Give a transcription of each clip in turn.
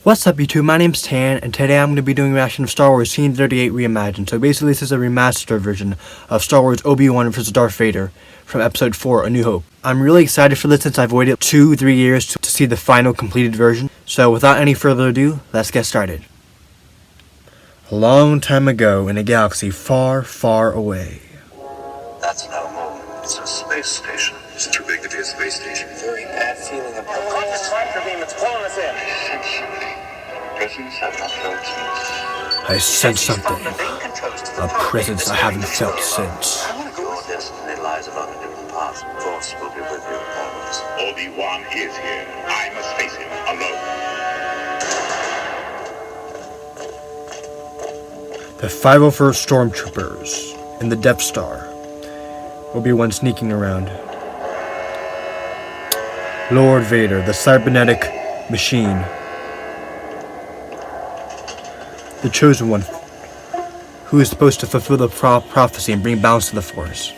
What's up YouTube, my name's Tan, and today I'm going to be doing a reaction of Star Wars Scene 38 Reimagined. So basically this is a remastered version of Star Wars Obi Won vs Darth Vader from Episode 4, A New Hope. I'm really excited for this since I've waited 2-3 years to see the final completed version. So without any further ado, let's get started. A long time ago in a galaxy far, far away. That's no moon. It's a space station. It's too big to be a space station. Very bad feeling about it. Caught this tractor beam. It's pulling us in. Presence I've not felt since. I sense something. A presence I haven't felt since. I want to go. Your destiny lies along a different path. Force will be with you always. Obi Won is here. I must face him alone. The 501st Stormtroopers in the Death Star. Obi Wan sneaking around. Lord Vader, the cybernetic machine. The chosen one, who is supposed to fulfill the prophecy and bring balance to the Force.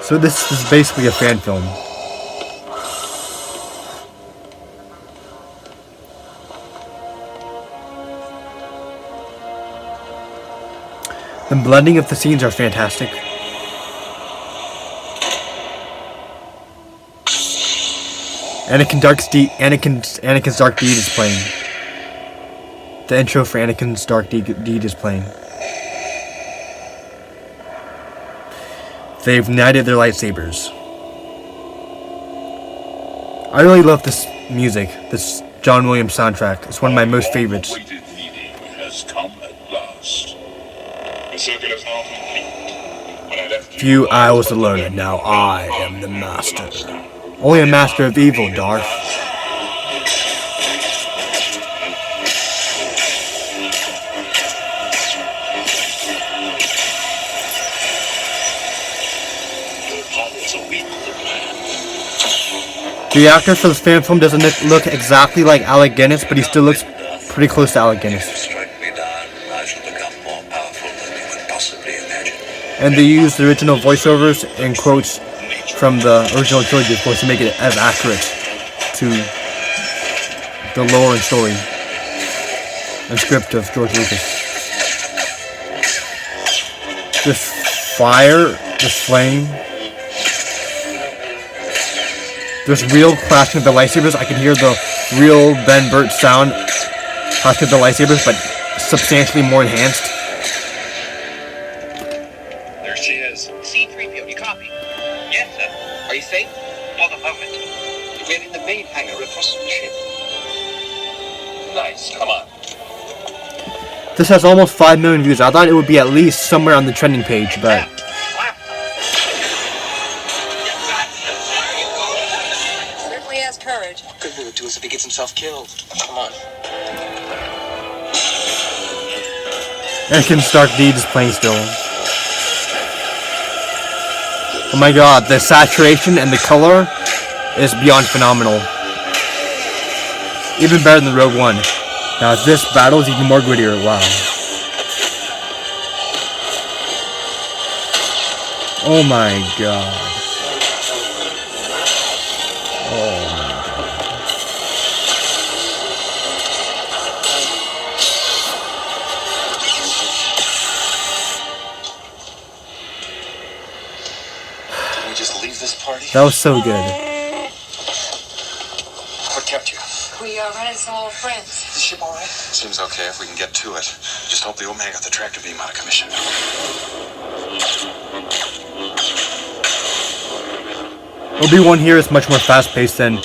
So this is basically a fan film. The blending of the scenes are fantastic. Anakin's Dark Deed is playing. The intro for Anakin's Dark Deed is playing. They've ignited their lightsabers. I really love this music, this John Williams soundtrack. It's one of my most favorites. Awaited meeting has come at last. The circle is now complete. When I left Few I was the learner, now I am the master. Only a master of evil, Darth. The actor for this fan film doesn't look exactly like Alec Guinness, but he still looks pretty close to Alec Guinness. Strike me down, I shall become more powerful than you could possibly imagine. And they used the original voiceovers and quotes from the original trilogy, of course, to make it as accurate to the lore and story and script of George Lucas. This fire, this flame, this real clashing of the lightsabers. I can hear the real Ben Burt sound clashing of the lightsabers, but substantially more enhanced. There she is. C-3PO, you copy? Yes, sir. Are you safe? For the moment. We're in the main hangar across from the ship. Nice, come on. This has almost 5 million views. I thought it would be at least somewhere on the trending page, but Certainly has courage. Could do it to us if he gets himself killed. Come on. Anakin's Dark Deed is playing still. Oh my god, the saturation and the color is beyond phenomenal. Even better than Rogue One. Now this battle is even more grittier, wow. Oh my god. Oh my god. Can we just leave this party? That was so good. What kept you? We are running some old friends. Is the ship all right? Seems okay if we can get to it. Just hope the Omega got the tractor beam out of commission. Obi Wan here is much more fast-paced than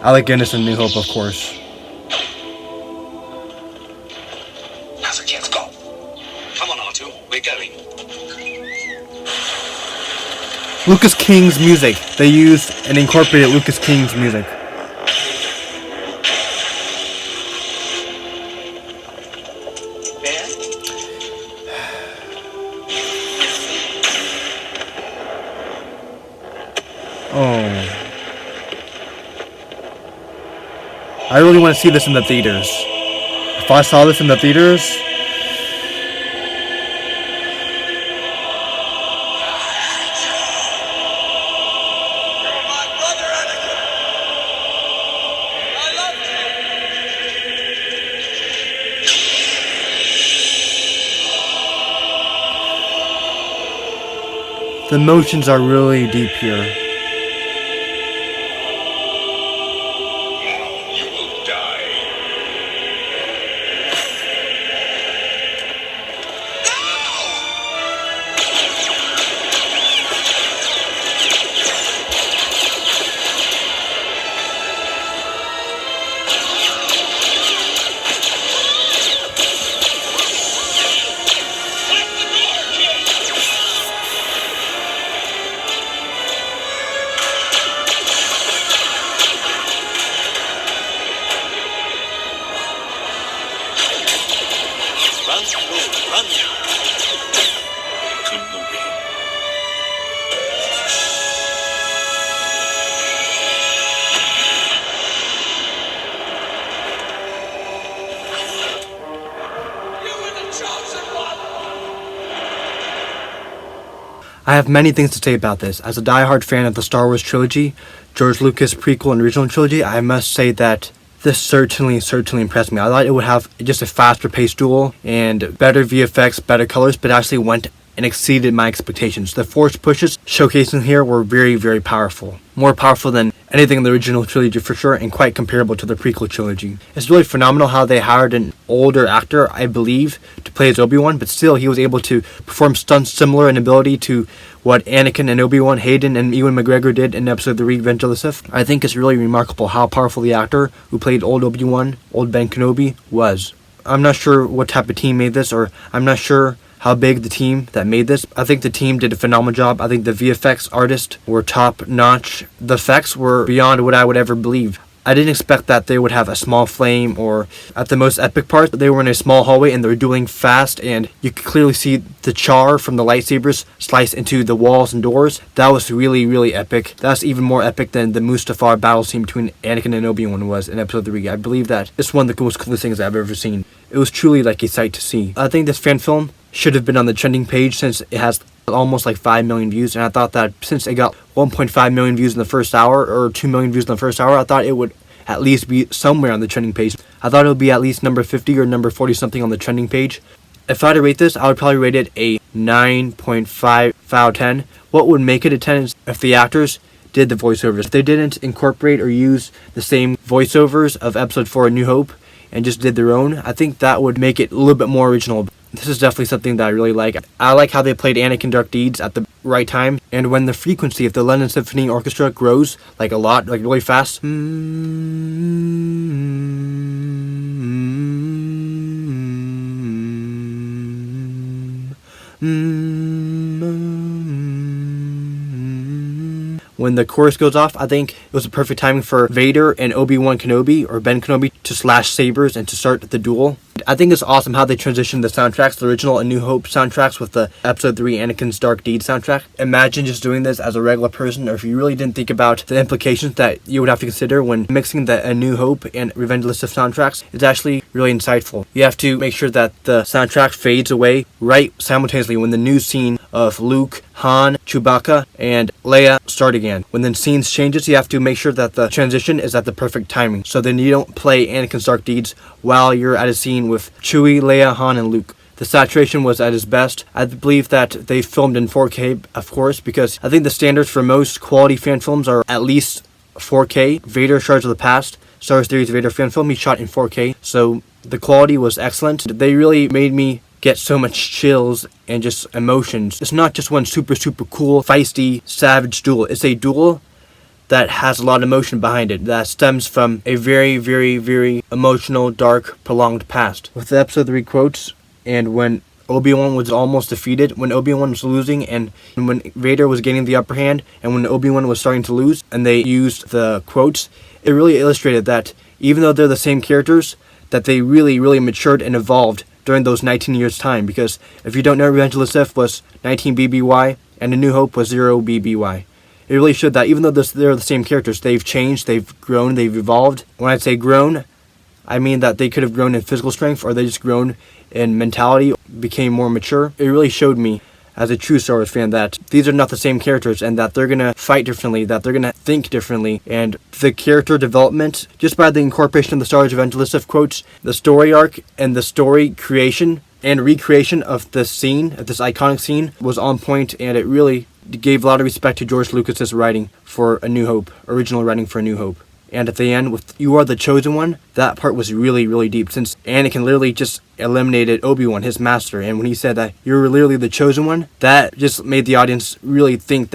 Alec Guinness in New Hope, of course. Now's our chance, go. Come on, R2, we're going. Lucas King's music. They used and incorporated Lucas King's music. Oh. I really want to see this in the theaters. If I saw this in the theaters, The emotions are really deep here. Now you will die. Run. KENOBI. I have many things to say about this. As a diehard fan of the Star Wars trilogy, George Lucas prequel and original trilogy, I must say that this certainly impressed me. I thought it would have just a faster paced duel and better VFX, better colors, but actually went and exceeded my expectations. The force pushes showcased in here were very powerful. More powerful than anything in the original trilogy for sure, and quite comparable to the prequel trilogy. It's really phenomenal how they hired an older actor, I believe, to play as Obi Won, but still he was able to perform stunts similar in ability to what Anakin and Obi Wan, Hayden and Ewan McGregor did in episode 3, Revenge of the Sith. I think it's really remarkable how powerful the actor who played old Obi Wan, old Ben Kenobi, was. I'm not sure what type of team made this, or I'm not sure how big the team that made this. I think the team did a phenomenal job. I think the VFX artists were top notch. The effects were beyond what I would ever believe. I didn't expect that they would have a small flame, or at the most epic part, they were in a small hallway and they were dueling fast, and you could clearly see the char from the lightsabers slice into the walls and doors. That was really epic. That's even more epic than the Mustafar battle scene between Anakin and Obi Wan was in episode 3. I believe that it's one of the most coolest things I've ever seen. It was truly like a sight to see. I think this fan film should have been on the trending page since it has almost like 5 million views, and I thought that since it got 1.5 million views in the first hour, or 2 million views in the first hour, I thought it would at least be somewhere on the trending page. I thought it would be at least number 50 or number 40 something on the trending page. If I had to rate this, I would probably rate it a 9.5 out of 10. What would make it a 10 is if the actors did the voiceovers. If they didn't incorporate or use the same voiceovers of episode 4 A New Hope and just did their own, I think that would make it a little bit more original. This is definitely something that I really like. I like how they played Anakin Dark Deeds at the right time, and when the frequency of the London Symphony Orchestra grows like a lot, like really fast, when the chorus goes off, I think it was a perfect timing for Vader and Obi Wan Kenobi, or Ben Kenobi, to slash sabers and to start the duel. I think it's awesome how they transitioned the soundtracks, the original A New Hope soundtracks with the episode 3 Anakin's Dark Deed soundtrack. Imagine just doing this as a regular person, or if you really didn't think about the implications that you would have to consider when mixing the A New Hope and Revenge of the Sith soundtracks. It's actually really insightful. You have to make sure that the soundtrack fades away right simultaneously when the new scene of Luke, Han, Chewbacca, and Leia start again. When the scenes changes, you have to make sure that the transition is at the perfect timing, so then you don't play Anakin's Dark Deeds while you're at a scene with Chewie, Leia, Han, and Luke. The saturation was at its best. I believe that they filmed in 4K, of course, because I think the standards for most quality fan films are at least 4K. Vader Shards of the Past, Star Wars Theory's Vader fan film, he shot in 4K, so the quality was excellent. They really made me get so much chills and just emotions. It's not just one super cool, feisty, savage duel. It's a duel that has a lot of emotion behind it, that stems from a very emotional, dark, prolonged past. With the episode 3 quotes, and when Obi Wan was almost defeated, when Obi Wan was losing, and when Vader was getting the upper hand, and when Obi Wan was starting to lose, and they used the quotes, it really illustrated that even though they're the same characters, that they really matured and evolved during those 19 years' time. Because if you don't know, Revenge of the Sith was 19 BBY, and A New Hope was 0 BBY. It really showed that even though they're the same characters, they've changed, they've grown, they've evolved. When I say grown, I mean that they could have grown in physical strength, or they just grown in mentality, became more mature. It really showed me, as a true Star Wars fan, that these are not the same characters, and that they're going to fight differently, that they're going to think differently. And the character development, just by the incorporation of the Star Wars Revenge of the Sith quotes, the story arc and the story creation and recreation of this scene, of this iconic scene, was on point, and it really gave a lot of respect to George Lucas's writing for A New Hope, original writing for A New Hope. And at the end, with "You are the chosen one," that part was really, really deep, since Anakin literally just eliminated Obi Won, his master. And when he said that you're literally the chosen one, that just made the audience really think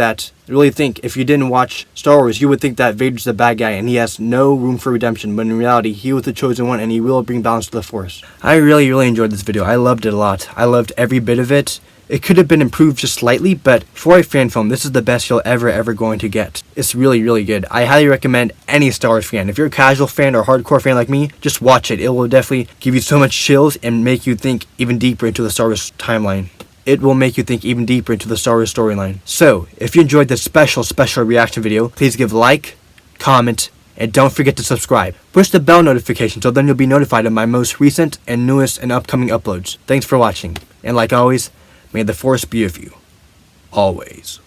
if you didn't watch Star Wars, you would think that Vader's the bad guy and he has no room for redemption. But in reality, he was the chosen one and he will bring balance to the Force. I really, really enjoyed this video. I loved it a lot. I loved every bit of it. It could have been improved just slightly, but for a fan film, this is the best you'll ever going to get. It's really, really good. I highly recommend any Star Wars fan. If you're a casual fan or hardcore fan like me, just watch it. It will definitely give you so much chills and make you think even deeper into the Star Wars timeline. It will make you think even deeper into the Star Wars storyline. So, if you enjoyed this special reaction video, please give a like, comment, and don't forget to subscribe. Push the bell notification so then you'll be notified of my most recent and newest and upcoming uploads. Thanks for watching, and like always, may the Force be with you. Always.